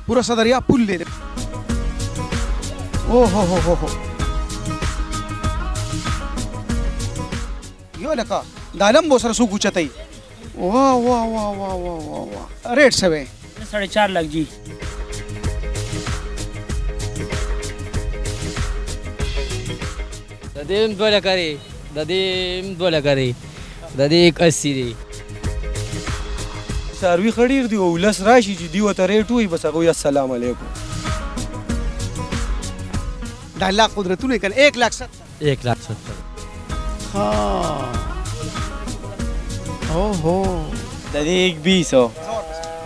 पूरा सा दरिया पुल ले ले। ओ हो यो लका दालम बो सर सु कुचतई। वाह वाह वाह वाह वाह वाह वाह। रेट सवे 4.5 लाख जी। ददीम बोला करे, ददीम बोला करे, ददी 80 دی. ساروی خړیر دی ولس راشي چې دی وته ریټ وي بس هغه السلام علیکم. دا الله قدرتونه کن 1,70,000. 1,70,000. हाँ ओहो ددی 20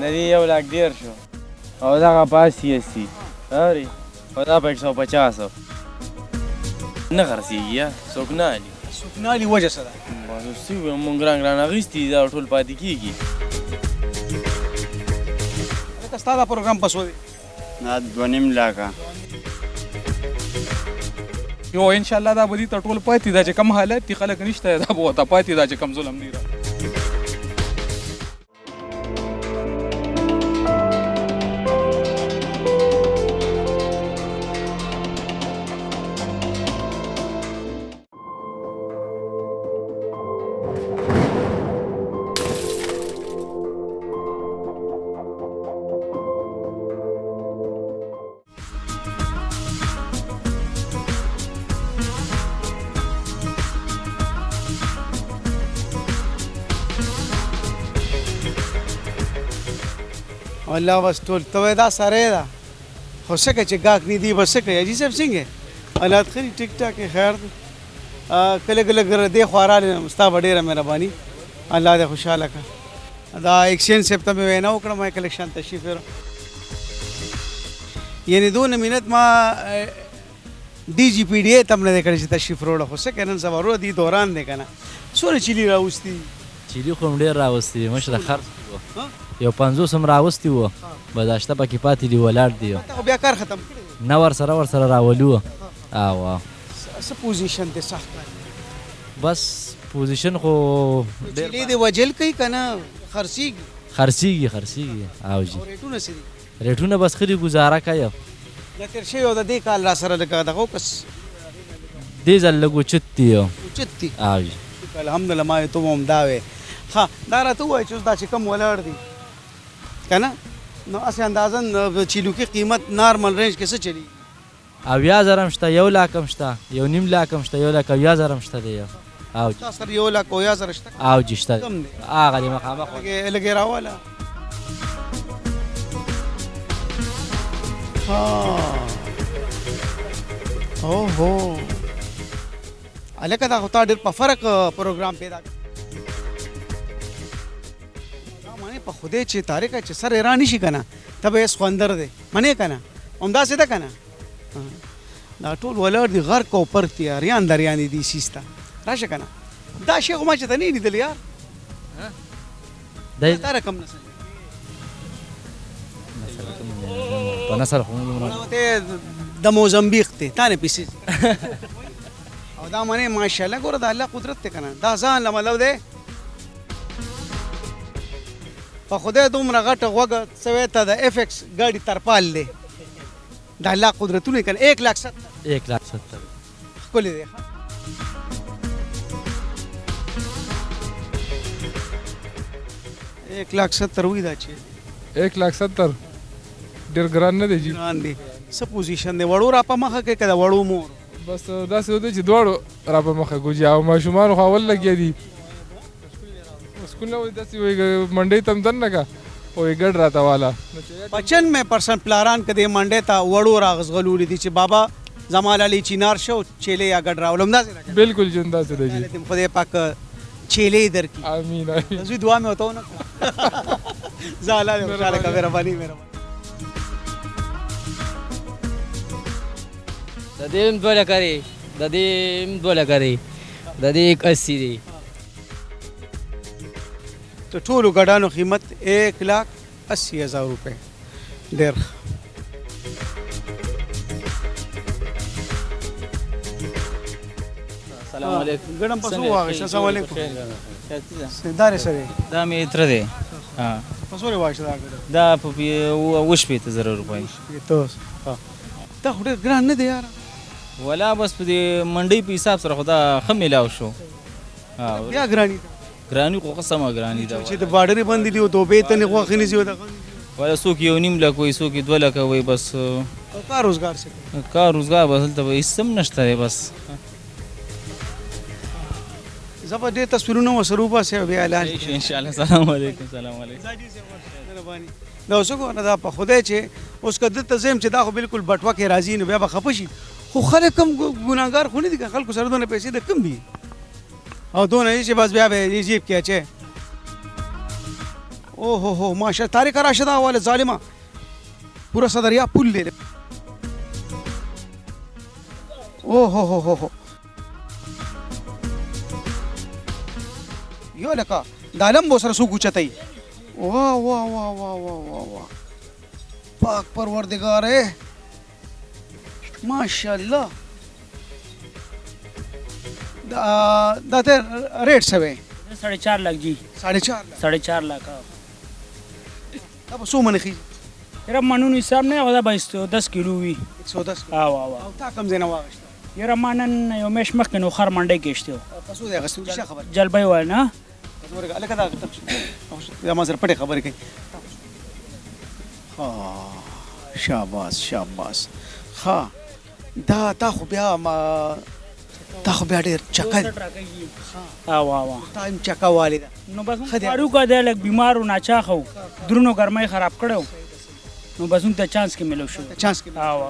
ددی 1,150 او دا پاسی اسی اری او دا 150 نه خرڅیږي څوک نه علي سکنالي وجه سره بس سی مونږ رنګ اغوستي دا ټول پاتې کیږي. دا ستاسو پروګرام پسو دی نه 2.5 لاکه یو ان شاء الله دا بدی ته ټول پاتې دا چې کم حالت دي خلک نشته دا به ته پاتې دا چې کم ظلم دی. الله بس ټول ته دا سره دا خو څه چې گاک نی دی بس کې اجي صاحب څنګه حالات خري ټیک ټاک خیر کله کله ګر دې خواراله مستا ډیره مهرباني الله دې خوشاله کا دا ایکسچینج صاحب ته وینا وکړم ما کلیکشن تشریف ور یعنی 2 منټ ما डी जी पी डी تم نه کړی چې تشریف وروړه خو څه کنن سوارو دی دوران دی کنه سوري چيلي راوستي چيلي خو ډیر راوستي مشره خرڅ یو 500 هم راوستي وو بداشته پکې پاتې دی ولاړ دی ته بیا کار ختم کړی نو ور سره راولو او څه پوزیشن ته سخت بس پوزیشن خو چيلي دی وجل کوي کنه خرسيږي او جی ریټونه سي ریټونه بس خري گزاره کوي دا تر شی او د دې کال را سره لګا دغه کس دې ځل لګو چتی او جی الحمدلله ما ته هم دا وې ها دا راته وای چې دا چې کم ولر دي کنه نو اسه اندازن چیلو کې قیمت نارمل رینج کې څه چلی او 1000 شته 1 لک هم شته 1.5 لک هم شته 1 لک 1000 هم شته دی او تاسو 1 لک او 1000 شته او جی شته هغه دی مخامخ لګي راواله ها اوهو الکه دا خو تا ډېر په فرق پروګرام پیدا معنی په خوده چې تاریخ چې سر ایران نشي کنه تبه سخوندر دی معنی کنه همدا څه ده کنه دا ټول ولر دی غر کو پرتی اریان دریانی دی سیستا راشه کنه دا شی کوم چې ته نه لیدل یار دا رقم نسل په نسل خو ته د موزمبیق ته تانه پیسې او دا معنی ماشاءالله ګوره د الله قدرت ته کنه دا ځان لملو دی په خدای دومره غټه غوږه سوی ته د اف ایکس ګاډي ترپال دی د الله قدرتونه کنه 1,70,000 ښکلی دی 1,70,000 وي دا چې 1,70,000 ډېر ګران نه دی جی ګران دی څه پوزیشن دی وړو را په مخه کې که د وړو مور بس داسې ودی چې دواړو را په مخه ګوجي او ماشومانو خو اول لګیا دي سکول نه وایي داسې وایي منډۍ ته هم دننه که وایي ګډ راته والا 95% پلاران که د منډۍ ته وړو راغځغلولي دي چې بابا زما لالی چینار شو چیلې یا ګډ راولم داسې بالکل جون داسې دی جی خدای پاک چیلې درکړي امین زوی دعا مې وته ونه زه الله دې خوشحاله کړه مهرباني ددیم बोला करे ददी 80 دی تو ټولو ګډانو قیمت 1,80,000 روپے ډېر السلام علیکم ګډم پسو واغې السلام علیکم دارې سره دا مې تر دی ها پسوره واشه دا کړه دا په 2,000 روپۍ. ته ها دا خو ډېر ګران نه دی یاره. ولا بس په دې منډۍ په حساب سره خو دا ښه میلاو شو. بیا ګراني ده ګراني خو قسمه ګراني ده. چې د بارډرې باندې دی او دوبۍ ته نه غوښې نیسي او دغه ولا څوک 1.5 لک وایي څوک 2 لکه وایي بس کار روزګار څه کار روزګار بس هلته به هېڅ هم نشته دی بس. زه به ډېر تصویرونه ورسره وباسي او بیا اعلان انشاءالله. سلام علیکم. سلام علیکم. دا اوس وګوره دا په خدای چې اوس که دلته زه یم چې دا خو بالکل بټوه کې راځي نو بیا به خفه شي خو خلک هم ګناهګار خو نه دي که خلکو سره دونه پیسې د کم دي او دونه یې چې بس بیا به یې جیب کې اچوي. او هو ماشا طارق راشد حواله ظالمه پورا صدریا پول لے او هو یو لکه د عالم بو سره سو کوچتای واه واه واه واه واه واه پاک پروردگار ہے ماشاءاللہ. دا ته ریټ څه وي؟ 4.5 लाख जी. 4.5 लाख. دا په څو منخي؟ یره منونو حساب نه غدا به 10 کیلو وي. 110. او تا کم زینه واغشت. یره مانن یو مش مخ نو خر منډه کېشته. تاسو دا غسل څه خبر؟ جلبای وای نه. ورګه الکه دا یا ما سره پټه خبرې کوي. ها شاباس ها دا تا خو بیا ډېر چکه او تایم چکه والده نو بس خاړو کا د لګ بیمارو ناچا خو درونو ګرمای خراب کړو نو بس ته چانس کې ملو شو. چانس کې او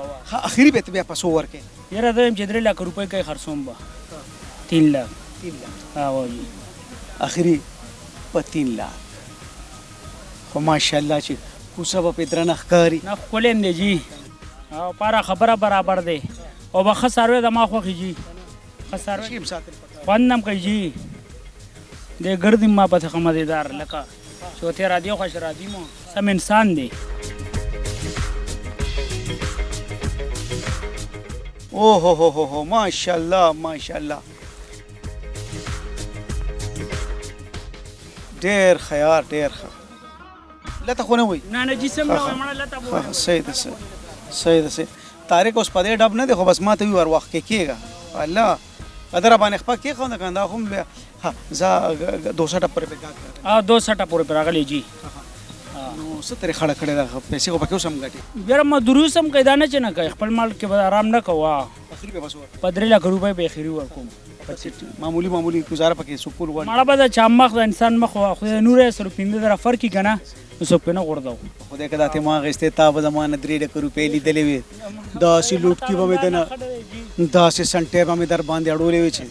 اخیری به ته بیا پسو ورکې یره د 3 लाख روپۍ کې خرڅوم با 3 लाख. او اخیری په 3 लाख خو ماشاءالله چې کوڅه په درنه ښکاری نه کولم دی جی. او پارا خبره برابر دی او بخ سروي د ما خوخي جی. خساره شیم ساتل پکار خوانم کوي جی د ګرد ما په څخه مزیدار لکه چې ته را دی خوش را دی مو سم انسان دی. او هو ماشاءالله ډېر خيار ډېر لته خو نه وای نه جسم نه مړه لته بو صحیح طارق اوس په دې ډب نه دی خو بس ما ته ور وخت کې کېږه الله ادر باندې خپل کې خو نه کنده خو ها ز 200 ټپر په کا 200 ټپر پر راغلی جی. نو ستره خړه خړه دا پیسې کو پکې سم غټي بیر ما دروسم کیدا نه چنه کوي خپل مال کې آرام نه کوا اخري به بس 15 लाख روپۍ به اخري ورکوم. معمولی گزاره پکې سکول وړ مړه به چا مخ د انسان مخ خو نور سره پیند در فرق کنه نو سب کنه وردا خدای کدا ته ما غسته تا به زمانه 3 लाख روپۍ لیدلې وي دا سی لوټ کی به دنه دا سی سنټه به در باندې اړولې وي چې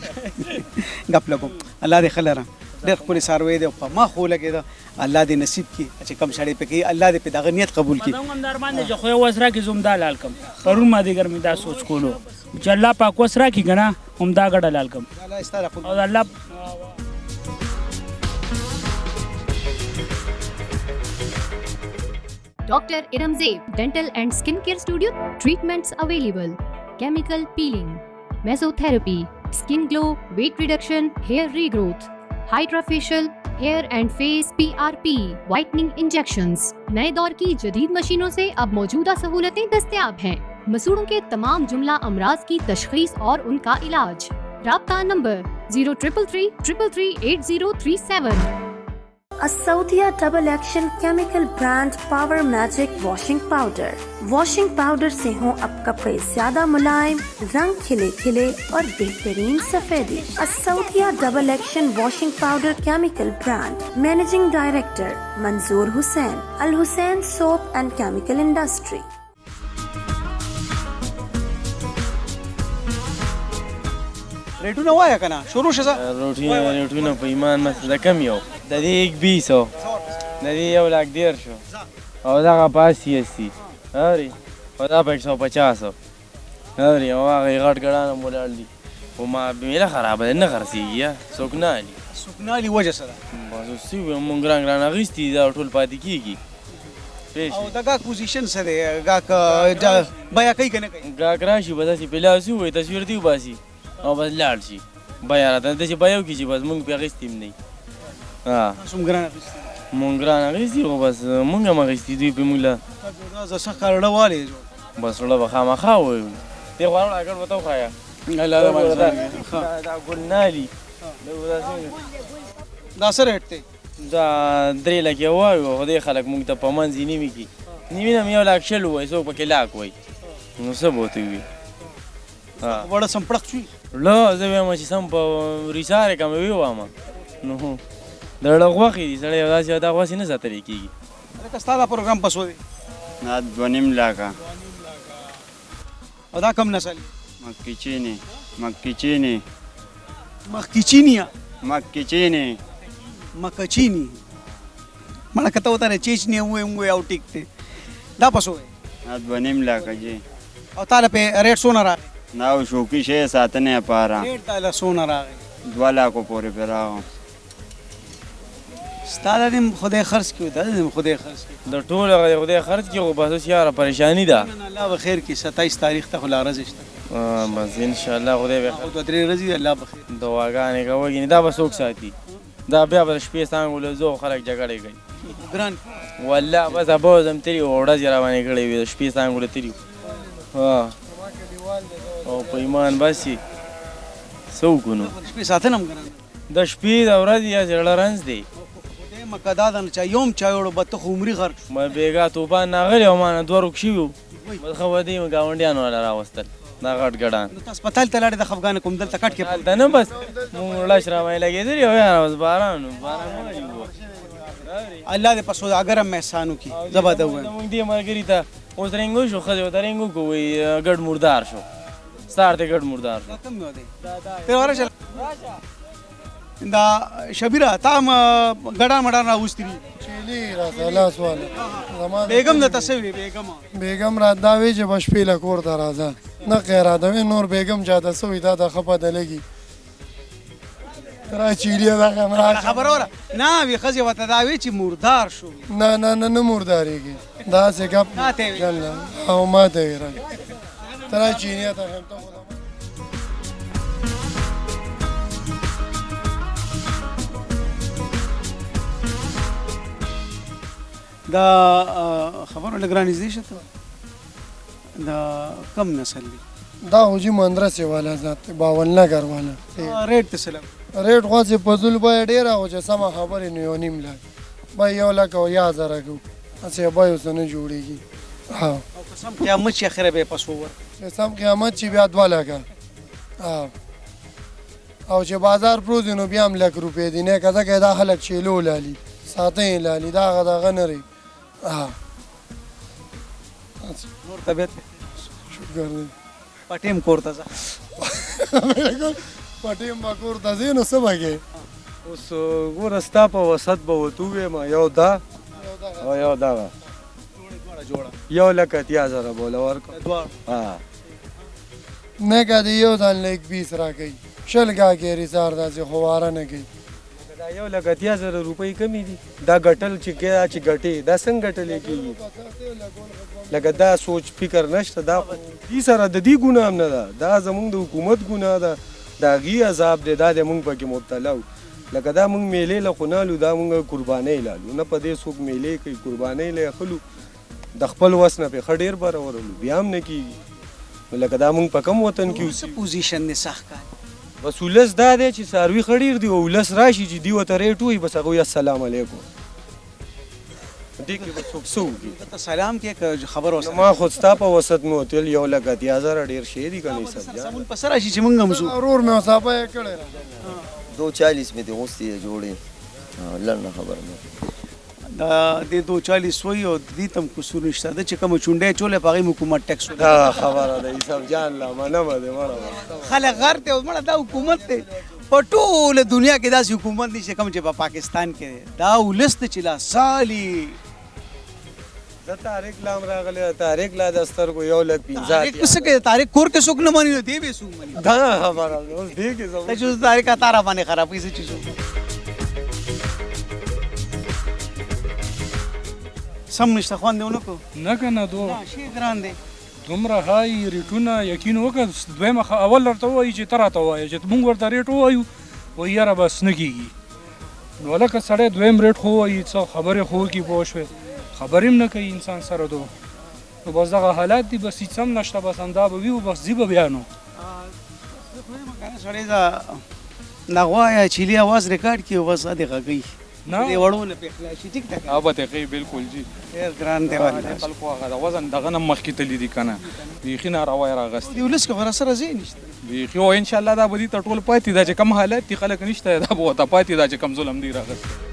غپ لګو الله دې خلره ډېر خپل سروي دې په ما خو لګي دا الله دې نصیب کی چې کم شړې پکې الله دې په دغه نیت قبول کی. هم در باندې خو وسره کې زوم دال الکم پرون ما دې ګرمي دا سوچ کولو چې الله پاک وسره کې کنه هم دا غډل الکم الله استاره او الله Dr. Iramzeeb Dental and Skincare Studio. Treatments available: chemical peeling, mesotherapy, skin glow, weight reduction, hair regrowth, HydraFacial, hair and face PRP, whitening injections. नए दौर की जदीद मशीनों से अब मौजूदा सहूलतें दस्तयाब हैं. मसूड़ों के तमाम जुमला अमराज की तशखीस और उनका इलाज. राब्ता नंबर 0333338037. A Saudia double action chemical brand Power Magic washing powder. Washing powder से हों अब कपड़े ज्यादा मुलायम, रंग खिले खिले और बेहतरीन सफेदी. असौदिया double action washing powder chemical brand. Managing director Manzoor Hussain, Al Hussain soap and chemical industry. ریټونه وایا کنه شروع شزه روټونه په ایمان مسله کم یو د دې 200 د دې 1 लाख 1.5 شو او دا پاسی اسی هري او دا په 150 هري او هغه غټ ګړانه مولاړ دي او ما بیره خراب نه خرسیږي سوکنالي سوکنالي وجه سره بس سی مونږ ګران غستی دا ټول پاتې کیږي او دا غاک پوزیشن سره غاک بیا کوي کنه کوي غاک راشي بس چې بلاسي وي تصویر دی باسي او بس لاړ شي بیا راته چې بیا کی چې بس مونږ په غستیم نه ها سوم ګران مونږ ګران اخیستي خو بس مونږ هم اخیستي دوی پې مونږ له دا زه ښه کارړه والی جوړ بس زړه به خامخا ووایو دې خوا راوړه اګړ به ته وښایه دا ګلنالي دا څه ریټ دی دا 3 لکې وایو خو دې خلک مونږ ته په منځ یې نیمې کي نیمې نه م 1 لاک شل ووایي څوک پکې لاک وایي نو څه به ورته وي وړه سمپړق شوي له زه وایم چې سم په ریسارې کمه ویوامه نو د زړه غوښې دي سړی داسې دا غوښې نه ساتلی کېږي لکه ستا دا پروګرام پسو دی دا 2.5 لکه او دا کم نسل مکچینی مکچینی مخکیچینیا مکچینی مکچینی مړه که ته ورته چیچنی ووایې او ټیک دی دا پسو دی دا 2.5 لکه جی او تا له پې ریټ څونه راغی دا شوقي شی ساتنې لپاره ریټ تا له څونه راغی 2 لکو پورې پې راغی ستا دا دې خدای خرڅ کړي دا دې خدای خرڅ کړي د ټولو هغه خدای خرڅ کړي خو بس اوس یاره پریشاني ده الله به خیر کړي 27 تاریخ ته خو لا ورځې شته بس انشاءالله خدای به او 2-3 ورځې الله به خیر دعاګانې کوي دا به څوک ساتي دا بیا به د شپې څانګو له زو خلک جګړې کوي ګران والله بس ابوز هم تلي او ورځې را باندې کړې وي د شپې څانګو له تلي او په ایمان بس یې څه وکړو شپې ساتنه هم ګران د شپې د ورځې یا زړه رنځ دی خدای مکه دا ده نه چا یوم چا وړو به ته خو عمري غرق شو ما بیګا طوفان راغلی او ما نه 2 روک شوي وو بس خو به دې ګاونډیانو والا راوستل دا غټ ګډان نو ته هسپتال ته لاړې د خفګان کوم دلته کټ کې هلته نه بس مونږ لش را باندې لګېدلي او یاره بس باران وایي الله دې په سوداګر هم احسان وکړي زه به ده ووایم مونږ دې ملګري ته اوس رنګو شو ښځې ورته رنګ وکړو وایي ګډ مردار شو سار ته ګډ مردار شو کم یو دی ته ورشه دا شبیره تا هم ګډان مډان راوستي دي چیلی راته لاس واله بیګم د تسوي بیګم بیګم را دا وی چې بشپې له کور ته راځه نه خیره ده نور بیګم جاده سوی دا د خپه د لګي را چیلی دا خبر اوره نه وی خزي وته دا وی چې مردار شو نه نه نه نه مردارېږي دا څه ګپ او ما ته وی را ترا چینی ته هم ته دا خبرو لګرانی زی شته دا کم نسل دی دا هوجی مندرسه والا ذات 52 نګر والا ریټ ته سلام ریټ خو چې پزول به ډیر او چې سم خبرې نه یو نیم لا به یو لک او یا زره کو اسی به یو څه نه جوړیږي ها او قسم قیامت چې اخره به پسور سم قیامت چې بیا 2 لک او چې بازار پروز نو بیا هم لک روپې دي نه کزه کې دا خلک چیلو لالي ساتي لالي دا غدا نری نور طبیعت شکر دی پټیم کورته ځه پټیم با کورته ځې نو څه به اوس ګوره ستا په وسط به ورته ووایم یو دا او یو دغه یو لکه 10000 بوله ورکړه نه که دی یو ځان لیک 20 راکوي شل ګاګې ریسار داسې خواره نه کوي دا یو لکه 10000 روپۍ کمې دي دا ګټل چې کېده چې ګټې دا څنګه ګټلې کېږي لکه دا سوچ فکر نشته دا دې سره د دې ګناه هم نه ده دا زمونږ د حکومت ګناه ده د هغې عذاب دی دا د مونږ پکې مبتلا وو لکه دا مونږ میلې له خو نالو دا مونږ قربانۍ لالو نه په دې څوک میلې کوي قربانۍ له اخلو د خپل وس نه پې ښه ډېر برورلو بیا هم نه کېږي نو لکه دا مونږ په کم وطن کې اوسېږو پوزیشن دی سخت کار بس ولس دا دی چې څاروي ښه ډېر دي او ولس راشي چې دوی ورته ریټ ووایي بس هغه وایي السلام علیکم دې کې به څوک څه وکړي ته سلام کې که خبر اوسه ما خود ستا په وسط مې وتل یو لکه 10000 ډېر شی دي که نه صاحب سمون په سر راشي چې موږ هم ځو ورور مې وسابه یې کړی 240 में दोस्ती है जोड़े लड़ना खबर में دا د 240 وي او دې تم قصور نشته د چې کوم چونډې چولې پاغي حکومت ټیکس دا خبره ده حساب جان لا منه مده مړه خلک غرته او مړه دا حکومت ته په ټول دنیا کې داسې حکومت نشته کوم چې په پاکستان کې دا ولست چې لا سالي د تاریخ لام راغلی تاریخ لا دستر کو یو لک 50 تاریخ څه کې تاریخ کور کې څوک نه مانی دی به څوک مانی دا خبره اوس دې کې زموږ چې تاریخ تارا باندې خرابې څه چیزو سم نشته خوان دیونه کو نه کنه دو شي ګران دی دومره هاي ریټونه یقین وکړه دویمه اول ورته وایي چې ته راته ووایه چې موږ ورته ریټ ووایو وایي یاره بس نه کېږي نو لکه سړی دویم ریټ خو وایي څه خبرې خو وکړي پوه شوې خبرې هم نه کوي انسان سره دو نو بس دغه حالات دي بس هېڅ هم نشته بس همدا به وي او بس ځي به بیا نو سړی دا نغوا یا چیلي اواز ریکارډ کړي او بس دې غږوي نه دې وړونه پې خلاصي ټیک ټاک او به تقی بالکل جی ډېر ګران دی والله خلکو هغه د وزن دغه نه مخکې تللی دي که نه بیخي ناروا یې راغستې دې ولس کې خو راسره ځای نشته بیخي او انشاءالله دا به دي ته ټول پاتې دا چې کم حالت دي خلک نشته دا به ورته پاتې دا چې کم ظلم دی راغستی